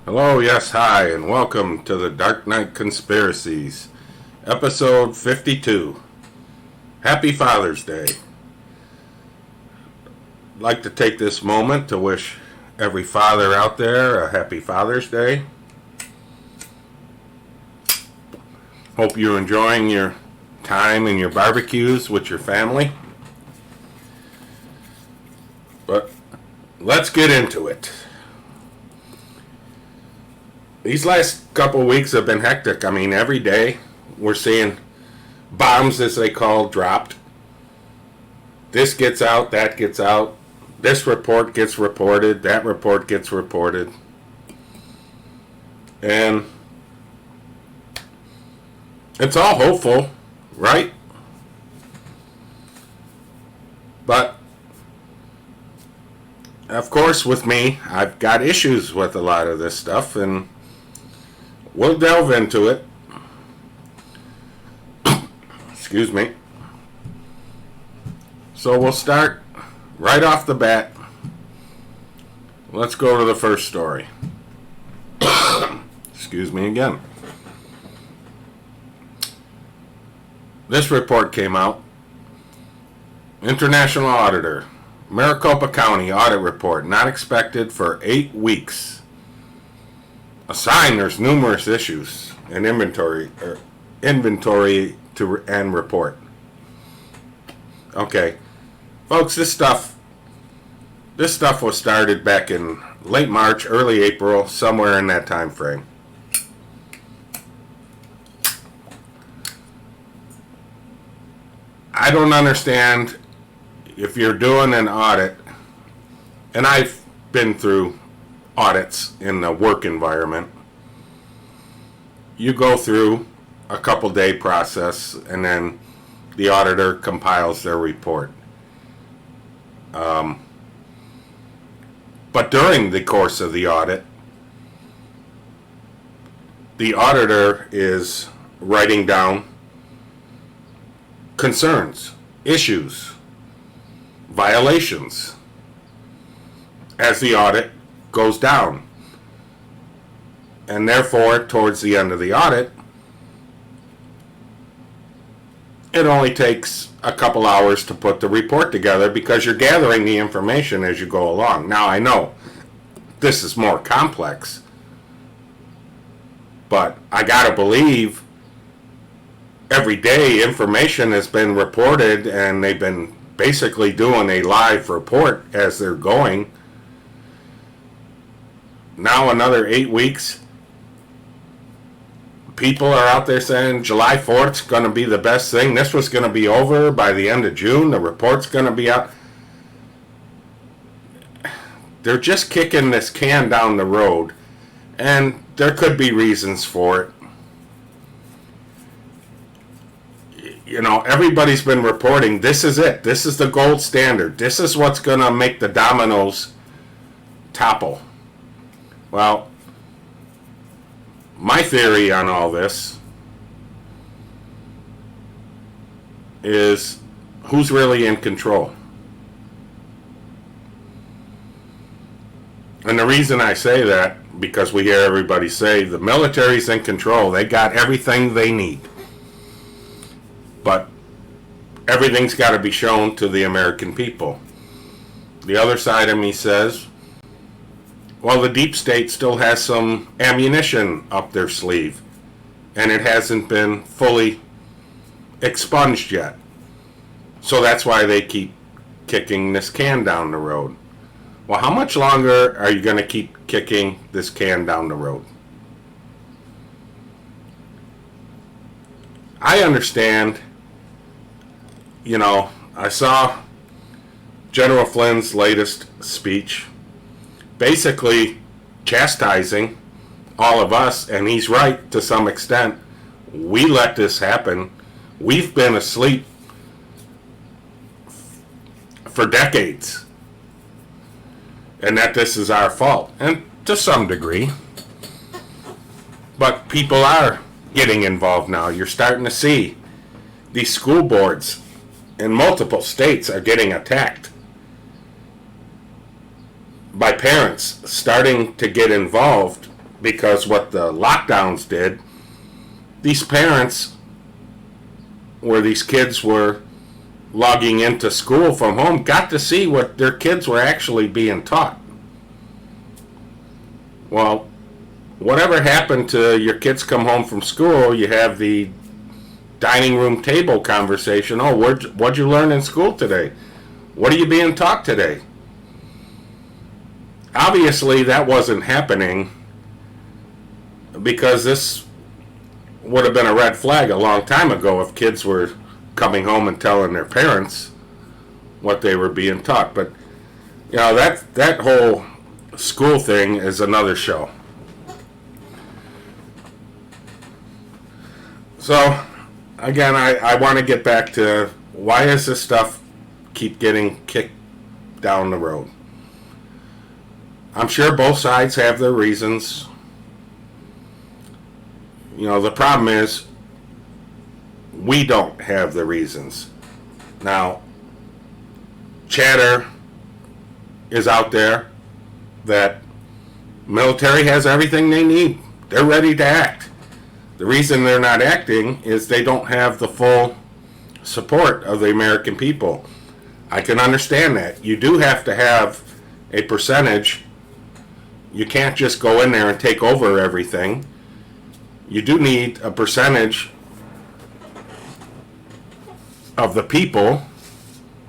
Hello, yes, hi, and welcome to the Dark Knight Conspiracies, episode 52. Happy Father's Day. I'd like to take this moment to wish every father out there a happy Father's Day. Hope you're enjoying your time and your barbecues with your family. But let's get into it. These last couple of weeks have been hectic. I mean, every day we're seeing bombs, as they call, dropped. This gets out, that gets out. This report gets reported, that report gets reported. And it's all hopeful, right? But, of course, with me, I've got issues with a lot of this stuff, and we'll delve into it. Excuse me. So we'll start right off the bat. Let's go to the first story. Excuse me again. This report came out. International Auditor. Maricopa County Audit Report not expected for 8 weeks. A sign there's numerous issues in inventory to and report. Okay, folks, this stuff was started back in late March, early April, somewhere in that time frame. I don't understand if you're doing an audit, and I've been through audits in the work environment. You go through a couple day process and then the auditor compiles their report. But during the course of the audit, the auditor is writing down concerns, issues, violations as the audit goes down. And therefore, towards the end of the audit, it only takes a couple hours to put the report together because you're gathering the information as you go along. Now, I know this is more complex, but I gotta believe every day information has been reported and they've been basically doing a live report as they're going. Now another 8 weeks. People are out there saying July 4th is going to be the best thing. This was going to be over by the end of June. The report's going to be out. They're just kicking this can down the road. And there could be reasons for it. You know, everybody's been reporting this is it. This is the gold standard. This is what's going to make the dominoes topple. Well, my theory on all this is who's really in control. And the reason I say that, because we hear everybody say the military's in control. They got everything they need. But everything's got to be shown to the American people. The other side of me says, well, the deep state still has some ammunition up their sleeve, and it hasn't been fully expunged yet. So that's why they keep kicking this can down the road. Well, how much longer are you going to keep kicking this can down the road? I understand, you know, I saw General Flynn's latest speech, basically chastising all of us, and he's right to some extent. We let this happen. We've been asleep for decades, and that this is our fault, and to some degree. But people are getting involved now. You're starting to see these school boards in multiple states are getting attacked by parents starting to get involved because what the lockdowns did, these parents, where these kids were logging into school from home, got to see what their kids were actually being taught. Well, whatever happened to your kids come home from school, you have the dining room table conversation. Oh, what'd you learn in school today? What are you being taught today? Obviously, that wasn't happening, because this would have been a red flag a long time ago if kids were coming home and telling their parents what they were being taught. But that whole school thing is another show. So again, I want to get back to, why does this stuff keep getting kicked down the road? I'm sure both sides have their reasons. The problem is, we don't have the reasons. Now, chatter is out there that military has everything they need. They're ready to act. The reason they're not acting is they don't have the full support of the American people. I can understand that. You do have to have a percentage. You can't just go in there and take over everything. You do need a percentage of the people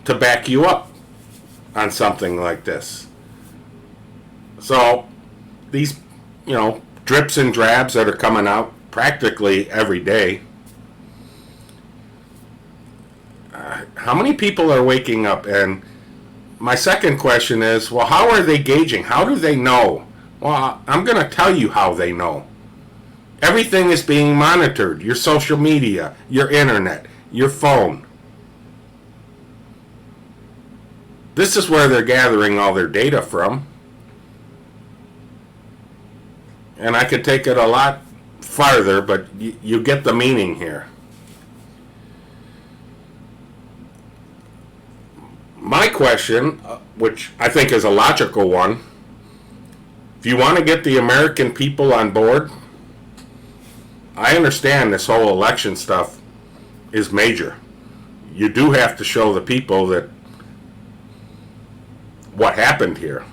to back you up on something like this. So these, drips and drabs that are coming out practically every day, how many people are waking up? And my second question is, well, how are they gauging? How do they know? Well, I'm going to tell you how they know. Everything is being monitored. Your social media, your internet, your phone. This is where they're gathering all their data from. And I could take it a lot farther, but you get the meaning here. My question, which I think is a logical one, if you want to get the American people on board, I understand this whole election stuff is major. You do have to show the people that what happened here.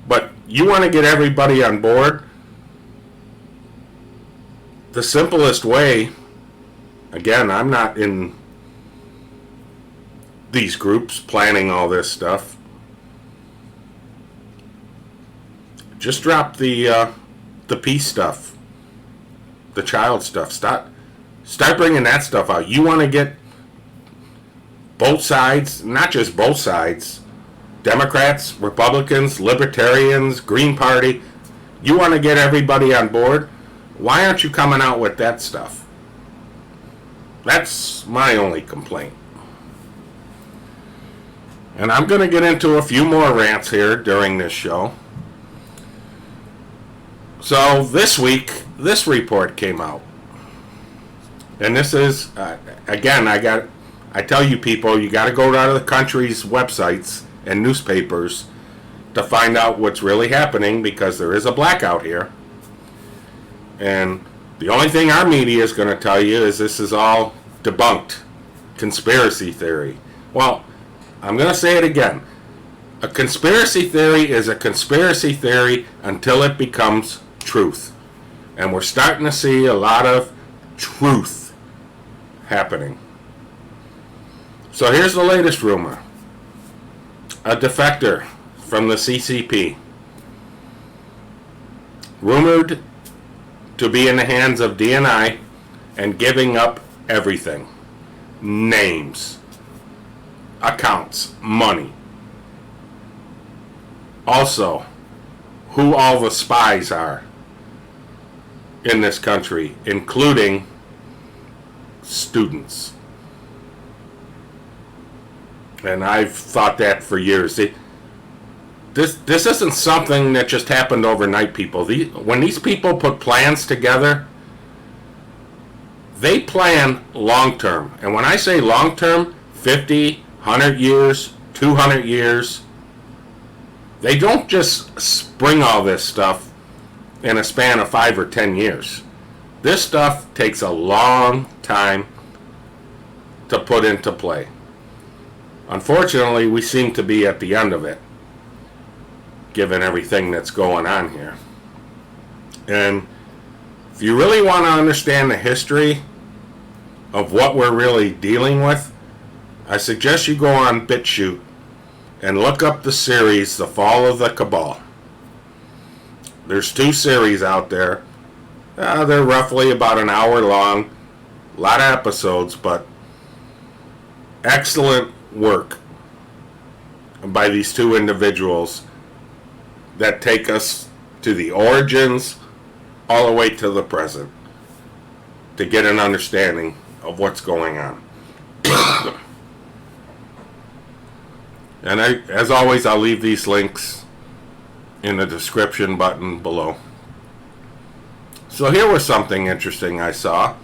But you want to get everybody on board, the simplest way, again, I'm not in these groups planning all this stuff. Just drop the peace stuff, the child stuff. Start bringing that stuff out. You want to get both sides, not just both sides, Democrats, Republicans, Libertarians, Green Party. You want to get everybody on board. Why aren't you coming out with that stuff? That's my only complaint. And I'm going to get into a few more rants here during this show. So this week, this report came out. And this is, again, I tell you people, you got to go to the country's websites and newspapers to find out what's really happening, because there is a blackout here. And the only thing our media is going to tell you is this is all debunked conspiracy theory. Well, I'm going to say it again. A conspiracy theory is a conspiracy theory until it becomes truth. And we're starting to see a lot of truth happening. So here's the latest rumor. A defector from the CCP, rumored to be in the hands of DNI and giving up everything. Names, accounts, money. Also, who all the spies are in this country, including students. And I've thought that for years. This isn't something that just happened overnight, people. When these people put plans together, they plan long term. And when I say long term, 50, 100 years, 200 years, they don't just spring all this stuff in a span of 5 or 10 years. This stuff takes a long time to put into play. Unfortunately, we seem to be at the end of it, given everything that's going on here. And if you really want to understand the history of what we're really dealing with, I suggest you go on BitChute and look up the series, The Fall of the Cabal. There's 2 series out there. They're roughly about an hour long. A lot of episodes, but excellent work by these 2 individuals that take us to the origins all the way to the present to get an understanding of what's going on. And as always, I'll leave these links in the description button below. So here was something interesting I saw.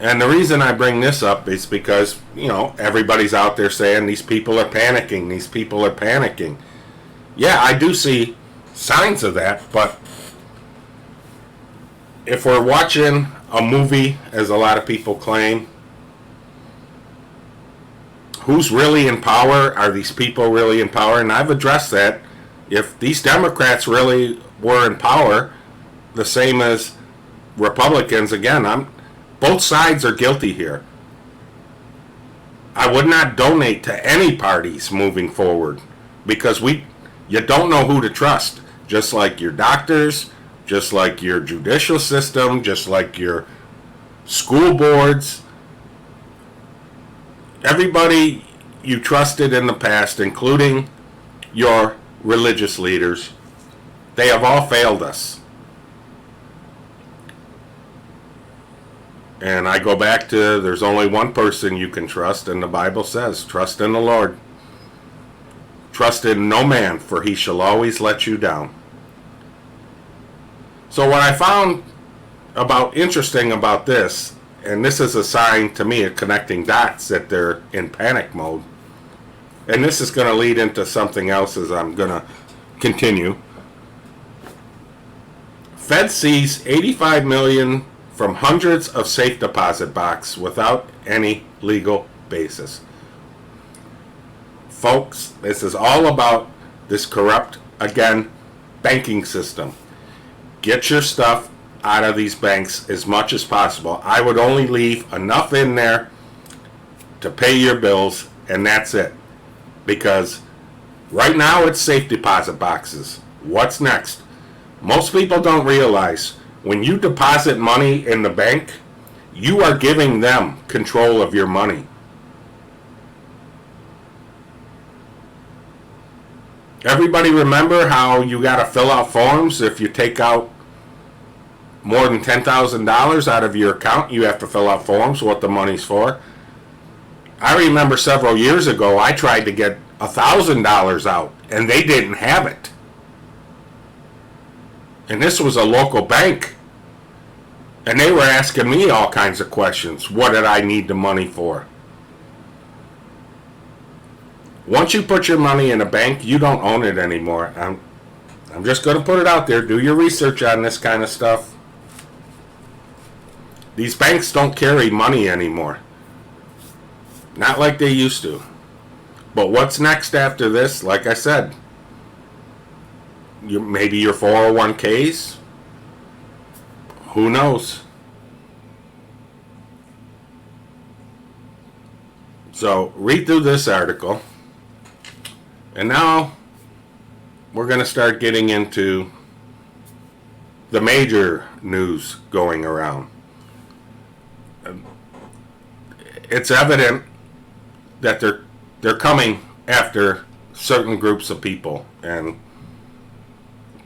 And the reason I bring this up is because, everybody's out there saying these people are panicking. These people are panicking. Yeah, I do see signs of that, but if we're watching a movie, as a lot of people claim, who's really in power? Are these people really in power? And I've addressed that. If these Democrats really were in power, the same as Republicans, again, both sides are guilty here. I would not donate to any parties moving forward because you don't know who to trust. Just like your doctors, just like your judicial system, just like your school boards. Everybody you trusted in the past, including your religious leaders, they have all failed us. And I go back to, there's only one person you can trust, and the Bible says, trust in the Lord. Trust in no man, for he shall always let you down. So what I found interesting about this, and this is a sign to me of connecting dots that they're in panic mode, and this is going to lead into something else as I'm going to continue. Fed sees $85 million from hundreds of safe deposit boxes without any legal basis. Folks, this is all about this corrupt, again, banking system. Get your stuff out of these banks as much as possible. I would only leave enough in there to pay your bills, and that's it. Because right now it's safe deposit boxes. What's next? Most people don't realize when you deposit money in the bank, you are giving them control of your money. Everybody remember how you got to fill out forms if you take out more than $10,000 out of your account? You have to fill out forms what the money's for. I remember several years ago I tried to get $1,000 out and they didn't have it. And this was a local bank. And they were asking me all kinds of questions. What did I need the money for? Once you put your money in a bank, you don't own it anymore. I'm just going to put it out there. Do your research on this kind of stuff. These banks don't carry money anymore. Not like they used to. But what's next after this? Like I said, maybe your 401ks? Who knows? So read through this article. And now we're going to start getting into the major news going around. It's evident that they're coming after certain groups of people, and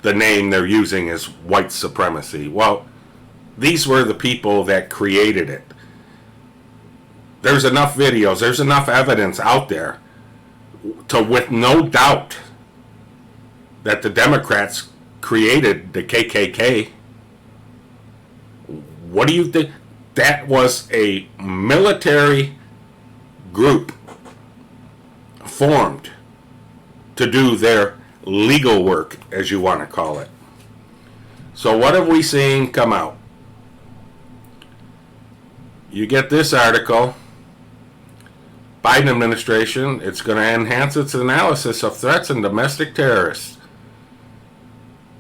the name they're using is white supremacy. Well, these were the people that created it. There's enough videos, there's enough evidence out there to, with no doubt, that the Democrats created the KKK. What do you think? That was a military group formed to do their legal work, as you want to call it. So what have we seen come out? You get this article. Biden administration, it's going to enhance its analysis of threats and domestic terrorists.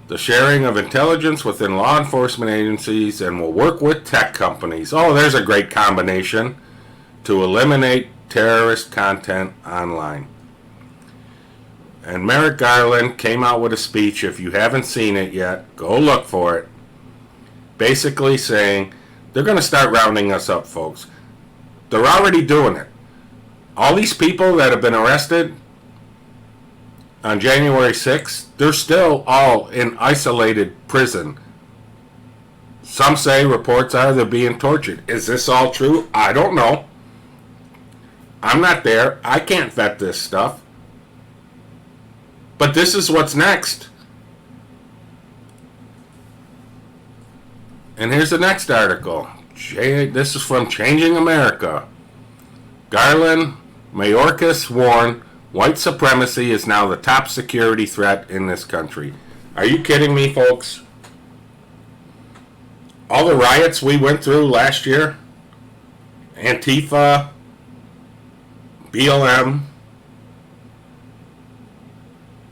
The sharing of intelligence within law enforcement agencies, and will work with tech companies. Oh, there's a great combination to eliminate terrorist content online. And Merrick Garland came out with a speech. If you haven't seen it yet, go look for it. Basically saying they're going to start rounding us up, folks. They're already doing it. All these people that have been arrested on January 6th, they're still all in isolated prison. Some say reports are they're being tortured. Is this all true? I don't know. I'm not there. I can't vet this stuff. But this is what's next. And here's the next article. This is from Changing America. Garland, Mayorkas warn white supremacy is now the top security threat in this country. Are you kidding me, folks? All the riots we went through last year, Antifa, BLM,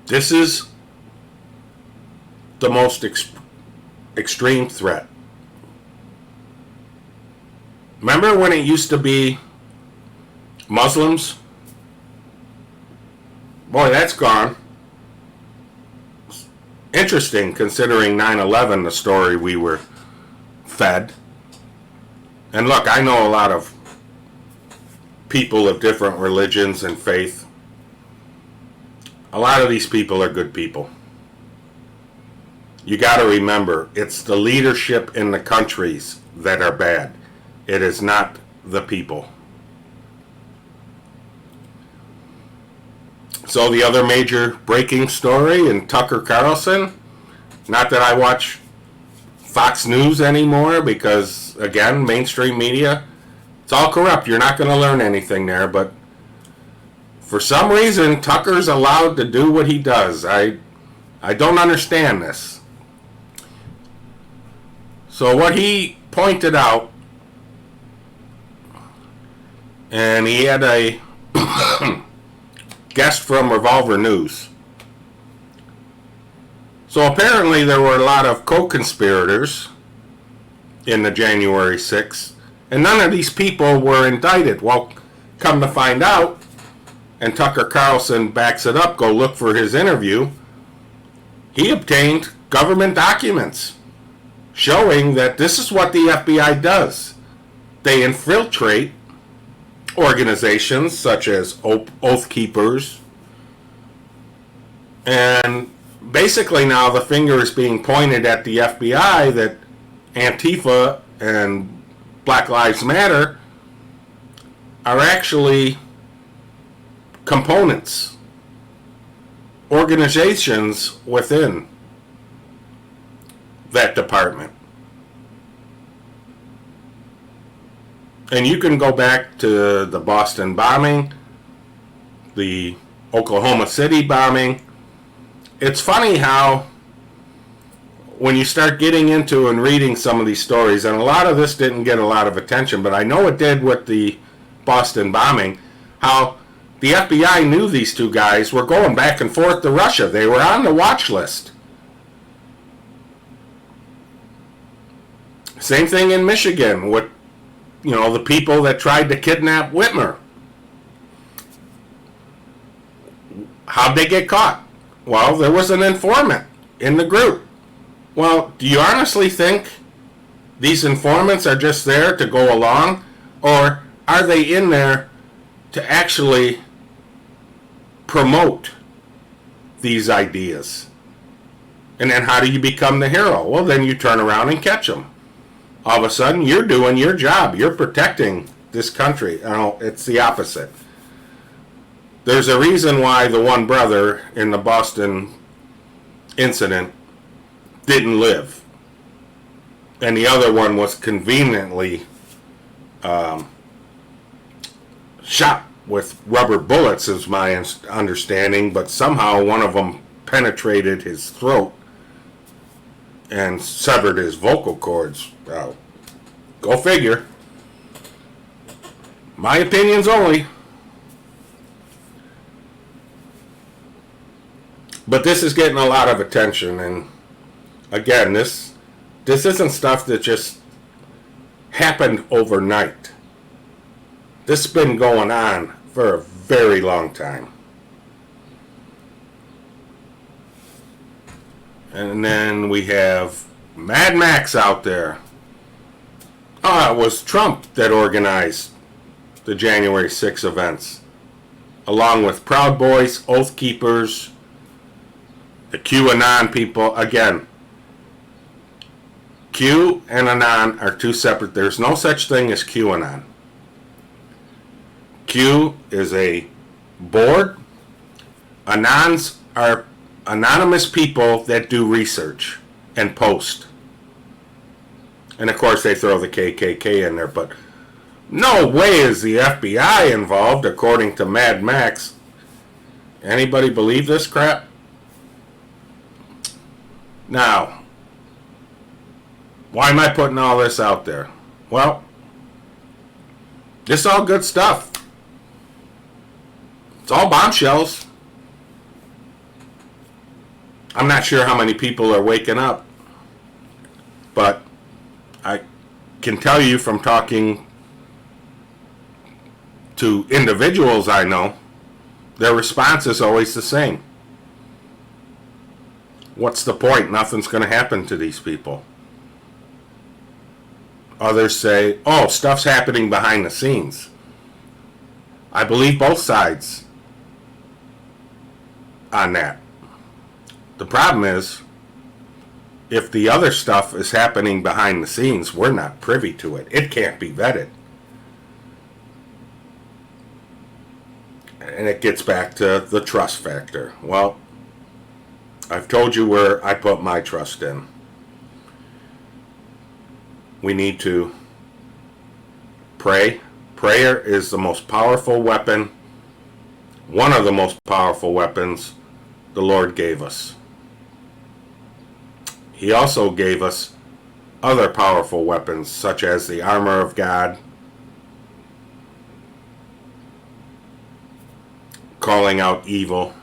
this is the most extreme threat. Remember when it used to be Muslims? Boy, that's gone. Interesting, considering 9/11, the story we were fed. And look, I know a lot of people of different religions and faith. A lot of these people are good people. You got to remember, it's the leadership in the countries that are bad. It is not the people. So the other major breaking story in Tucker Carlson, not that I watch Fox News anymore because, again, mainstream media, it's all corrupt. You're not going to learn anything there, but for some reason, Tucker's allowed to do what he does. I don't understand this. So what he pointed out, and he had a guest from Revolver News. So apparently there were a lot of co-conspirators in the January 6th, and none of these people were indicted. Well, come to find out, and Tucker Carlson backs it up, go look for his interview, he obtained government documents showing that this is what the FBI does. They infiltrate organizations such as Oath Keepers, and basically now the finger is being pointed at the FBI that Antifa and Black Lives Matter are actually components, organizations within that department. And you can go back to the Boston bombing, the Oklahoma City bombing. It's funny how when you start getting into and reading some of these stories, and a lot of this didn't get a lot of attention, but I know it did with the Boston bombing, how the FBI knew these two guys were going back and forth to Russia. They were on the watch list. Same thing in Michigan with, the people that tried to kidnap Whitmer. How'd they get caught? Well, there was an informant in the group. Well, do you honestly think these informants are just there to go along? Or are they in there to actually promote these ideas? And then how do you become the hero? Well, then you turn around and catch them. All of a sudden, you're doing your job. You're protecting this country. No, it's the opposite. There's a reason why the one brother in the Boston incident didn't live. And the other one was conveniently shot with rubber bullets, is my understanding, but somehow one of them penetrated his throat and severed his vocal cords. Well, go figure. My opinions only. But this is getting a lot of attention, and again, this isn't stuff that just happened overnight. This has been going on for a very long time. And then we have Mad Max out there. It was Trump that organized the January 6 events, along with Proud Boys, Oath Keepers, the QAnon people. Again, Q and Anon are two separate. There's no such thing as QAnon. Q is a board. Anons are anonymous people that do research and post. And of course they throw the KKK in there, but no way is the FBI involved, according to Mad Max. Anybody believe this crap? Now, why am I putting all this out there? Well, this is all good stuff. It's all bombshells. I'm not sure how many people are waking up, but I can tell you from talking to individuals I know, their response is always the same. What's the point? Nothing's going to happen to these people. Others say, oh, stuff's happening behind the scenes. I believe both sides on that. The problem is, if the other stuff is happening behind the scenes, we're not privy to it. It can't be vetted. And it gets back to the trust factor. Well, I've told you where I put my trust in. We need to pray. Prayer is the most powerful weapon, one of the most powerful weapons the Lord gave us. He also gave us other powerful weapons, such as the armor of God, calling out evil.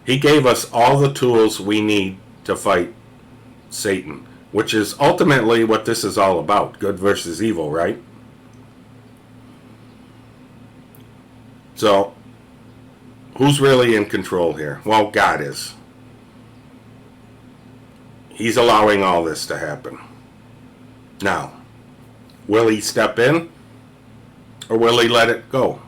He gave us all the tools we need to fight Satan, which is ultimately what this is all about, good versus evil, right? So, who's really in control here? Well, God is. He's allowing all this to happen. Now, will he step in, or will he let it go?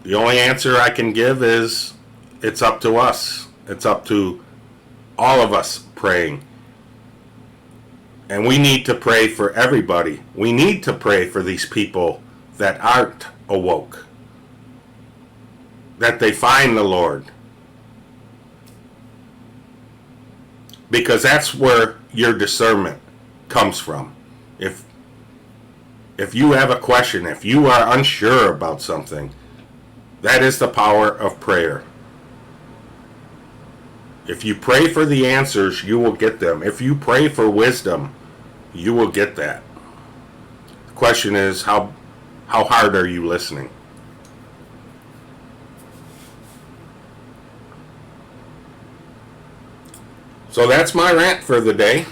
The only answer I can give is it's up to us. It's up to all of us praying. And we need to pray for everybody. We need to pray for these people that aren't awoke, that they find the Lord. Because that's where your discernment comes from. If you have a question, if you are unsure about something, that is the power of prayer. If you pray for the answers, you will get them. If you pray for wisdom, you will get that. The question is, how hard are you listening? So that's my rant for the day.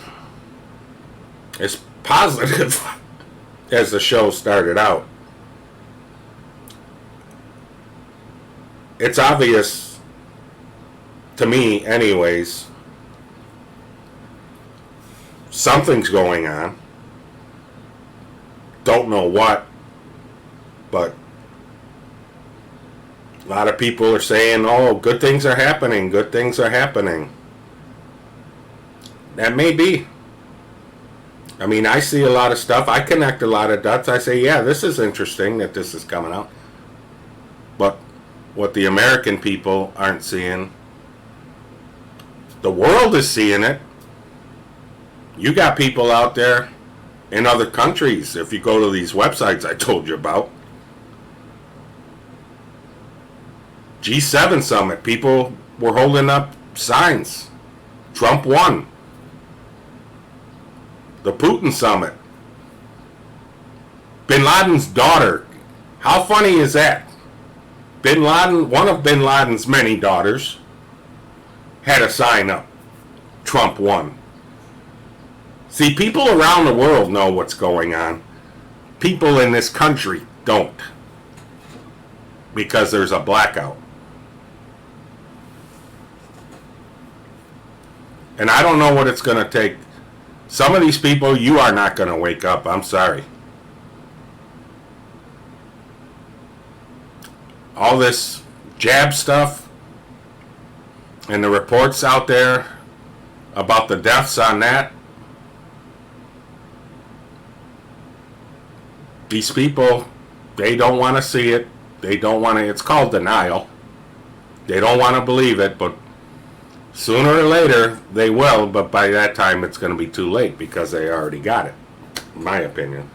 As positive as the show started out, it's obvious to me anyways, something's going on. Don't know what, but a lot of people are saying, oh, good things are happening, good things are happening. That may be. I mean, I see a lot of stuff. I connect a lot of dots. I say, yeah, this is interesting that this is coming out. But what the American people aren't seeing, the world is seeing it. You got people out there in other countries, if you go to these websites I told you about. G7 summit, people were holding up signs. Trump won. The Putin summit. Bin Laden's daughter. How funny is that? Bin Laden, one of Bin Laden's many daughters, had a sign up. Trump won. See, people around the world know what's going on. People in this country don't. Because there's a blackout. And I don't know what it's going to take. Some of these people, you are not going to wake up. I'm sorry. All this jab stuff and the reports out there about the deaths on that. These people, they don't want to see it. They don't want to, it's called denial. They don't want to believe it, but sooner or later they will, but by that time it's going to be too late because they already got it, in my opinion.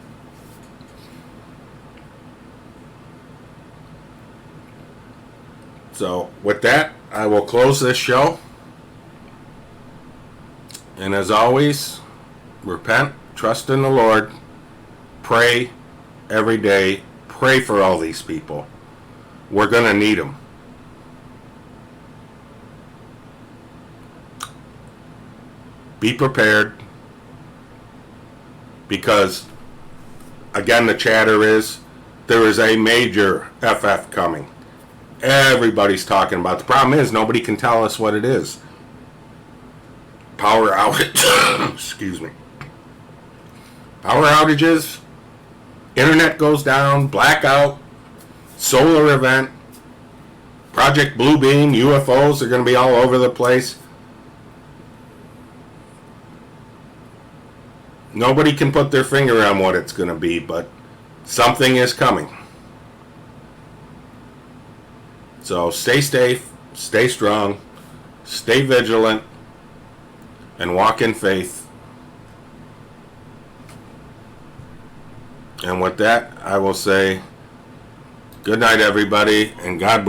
So with that, I will close this show. And as always, repent, trust in the Lord, pray every day, pray for all these people. We're going to need them. Be prepared, because again, the chatter is there is a major FF coming. Everybody's talking about it. The problem is nobody can tell us what it is. Power outage. Excuse me. Power outages, internet goes down, blackout, solar event, Project Bluebeam, UFOs are going to be all over the place. Nobody can put their finger on what it's going to be, but something is coming. So stay safe, stay strong, stay vigilant, and walk in faith. And with that, I will say good night, everybody, and God bless.